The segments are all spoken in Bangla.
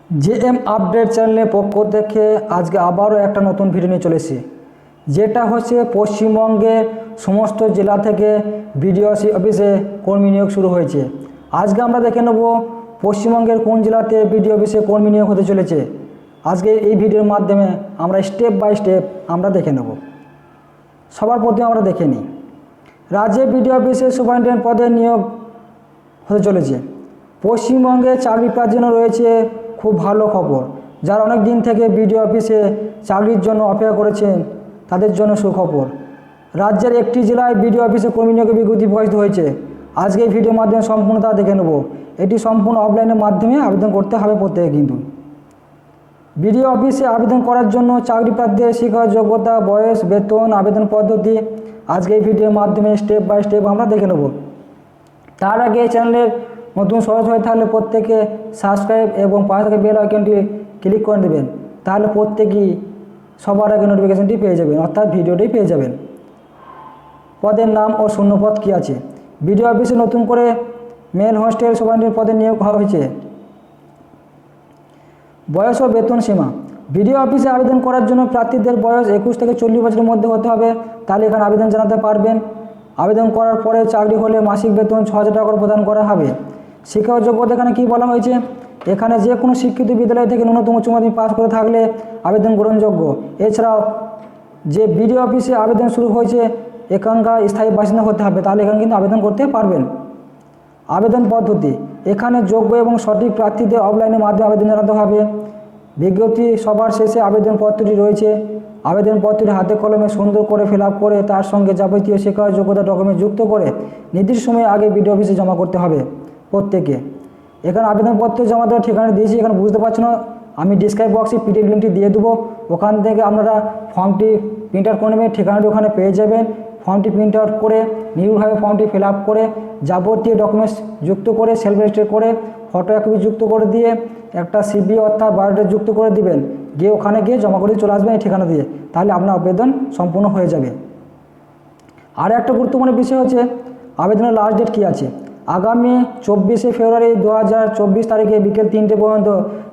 জেএম আপডেট চ্যানেলের পক্ষ থেকে আজকে আবারও একটা নতুন ভিডিও নিয়ে চলেছি, যেটা হচ্ছে পশ্চিমবঙ্গের সমস্ত জেলা থেকে বিডিও অফিসে কর্মী নিয়োগ শুরু হয়েছে। আজকে আমরা দেখে নেব পশ্চিমবঙ্গের কোন জেলাতে বিডিও অফিসে কর্মী নিয়োগ হতে চলেছে। আজকে এই ভিডিওর মাধ্যমে আমরা স্টেপ বাই স্টেপ আমরা দেখে নেব। সবার প্রথমে আমরা দেখে নিই, রাজ্যে বিডিও অফিসে সুপারিনটেন্ডেন্ট পদে নিয়োগ হতে চলেছে। পশ্চিমবঙ্গে চাকরি পাওয়ার জন্য রয়েছে খুব ভালো খবর। যারা অনেক দিন থেকে বিডিও অফিসে চাকরির জন্য অপেক্ষা করেছেন তাদের জন্য সুখবর। রাজ্যের একটি জেলায় বিডিও অফিসে কর্মী নিয়োগের বিজ্ঞপ্তি প্রকাশিত হয়েছে। আজকে এই ভিডিওর মাধ্যমে সম্পূর্ণ তা দেখে নেব। এটি সম্পূর্ণ অফলাইনের মাধ্যমে আবেদন করতে হবে প্রত্যেকে। কিন্তু বিডিও অফিসে আবেদন করার জন্য চাকরি প্রার্থীদের শিক্ষাগত যোগ্যতা, বয়স, বেতন, আবেদন পদ্ধতি আজকে এই ভিডিওর মাধ্যমে স্টেপ বাই স্টেপ আমরা দেখে নেব। তার আগে এই চ্যানেলের নতুন সদস্য হয়ে থাকলে প্রত্যেকে সাবস্ক্রাইব এবং পাশে থাকা বেল আইকনটি ক্লিক করে দেবেন, তাহলে প্রত্যেকেই সবার আগে নোটিফিকেশনটি পেয়ে যাবেন, অর্থাৎ ভিডিওটি পেয়ে যাবেন। পদের নাম ও শূন্যপদ কী আছে। বিডিও অফিসে নতুন করে মেল হোস্টেল সুপারিনটেন্ডেন্ট পদে নিয়োগ হয়েছে। বয়স ও বেতন সীমা। বিডিও অফিসে আবেদন করার জন্য প্রার্থীদের বয়স 21 থেকে 40 বছরের মধ্যে হতে হবে, তাহলে এখানে আবেদন জানাতে পারবেন। আবেদন করার পরে চাকরি হলে মাসিক বেতন 6,000 টাকা করে প্রদান করা হবে। শিক্ষাগত যোগ্যতা এখানে কী বলা হয়েছে, এখানে যে কোনো শিক্ষিত বিদ্যালয় থেকে ন্যূনতম উচ্চ মাধ্যমিক পাস করে থাকলে আবেদন গ্রহণযোগ্য। এছাড়াও যে বিডিও অফিসে আবেদন শুরু হয়েছে এখানকার স্থায়ী বাসিন্দা হতে হবে, তাহলে এখানে কিন্তু আবেদন করতে পারবেন। আবেদন পদ্ধতি, এখানে যোগ্য এবং সঠিক প্রার্থীদের অফলাইনের মাধ্যমে আবেদন জানাতে হবে। বিজ্ঞপ্তি সবার শেষে আবেদনপত্রটি রয়েছে। আবেদনপত্রটি হাতে কলমে সুন্দর করে ফিল আপ করে তার সঙ্গে যাবতীয় শিক্ষাগত যোগ্যতা ডকুমেন্ট যুক্ত করে নির্দিষ্ট সময় আগে বিডিও অফিসে জমা করতে হবে প্রত্যেকে। এখানে আবেদনপত্র জমা দেওয়ার ঠিকানা দিয়েছি, এখানে বুঝতে পারছো না, আমি ডিসক্রাইব বক্সে পিডিএফ লিঙ্কটি দিয়ে দেবো। ওখান থেকে আপনারা ফর্মটি প্রিন্ট আউট করে নেবেন, ঠিকানাটি ওখানে পেয়ে যাবেন। ফর্মটি প্রিন্ট আউট করে নির্ভুলভাবে ফর্মটি ফিল আপ করে যাবতীয় ডকুমেন্টস যুক্ত করে সেলফ রেজিস্টার করে ফটো এক কপি যুক্ত করে দিয়ে একটা সিভি অর্থাৎ বায়োডাটা যুক্ত করে দিবেন, গিয়ে ওখানে গিয়ে জমা করে চলে আসবেন এই ঠিকানা দিয়ে, তাহলে আপনার আবেদন সম্পূর্ণ হয়ে যাবে। আর একটা গুরুত্বপূর্ণ বিষয় হচ্ছে আবেদনের লাস্ট ডেট কী আছে। আগামী 24শে ফেব্রুয়ারি 2024 তারিখে বিকেল 3টে পর্যন্ত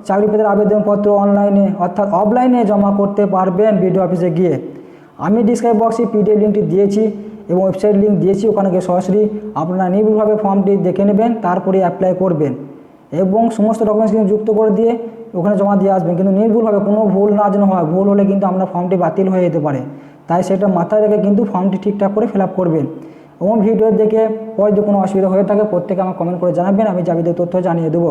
চাকরি পেতে আবেদনপত্র অনলাইনে অর্থাৎ অফলাইনে জমা করতে পারবেন বিডিও অফিসে গিয়ে। আমি ডিসক্রাইব বক্সে পিডিএফ লিঙ্কটি দিয়েছি এবং ওয়েবসাইট লিঙ্ক দিয়েছি, ওখানে গিয়ে সরাসরি আপনারা নির্ভুলভাবে ফর্মটি দেখে নেবেন, তারপরে অ্যাপ্লাই করবেন এবং সমস্ত ডকুমেন্টস কিন্তু যুক্ত করে দিয়ে ওখানে জমা দিয়ে আসবেন। কিন্তু নির্ভুলভাবে কোনো ভুল না যেন হয়, ভুল হলে কিন্তু আপনার ফর্মটি বাতিল হয়ে যেতে পারে, তাই সেটা মাথায় রেখে কিন্তু ফর্মটি ঠিকঠাক করে ফিল আপ করবেন। এবং ভিডিও দেখে পরে যদি কোনো অসুবিধা হয়ে থাকে প্রত্যেকে আমার কমেন্ট করে জানাবেন, আমি যাবতীয় তথ্য জানিয়ে দেবো।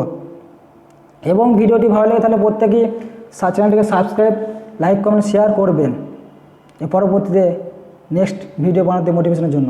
এবং ভিডিওটি ভালো লাগে তাহলে প্রত্যেকেই চ্যানেলটিকে সাবস্ক্রাইব, লাইক, কমেন্ট, শেয়ার করবেন পরবর্তীতে নেক্সট ভিডিও বানাতে মোটিভেশনের জন্য।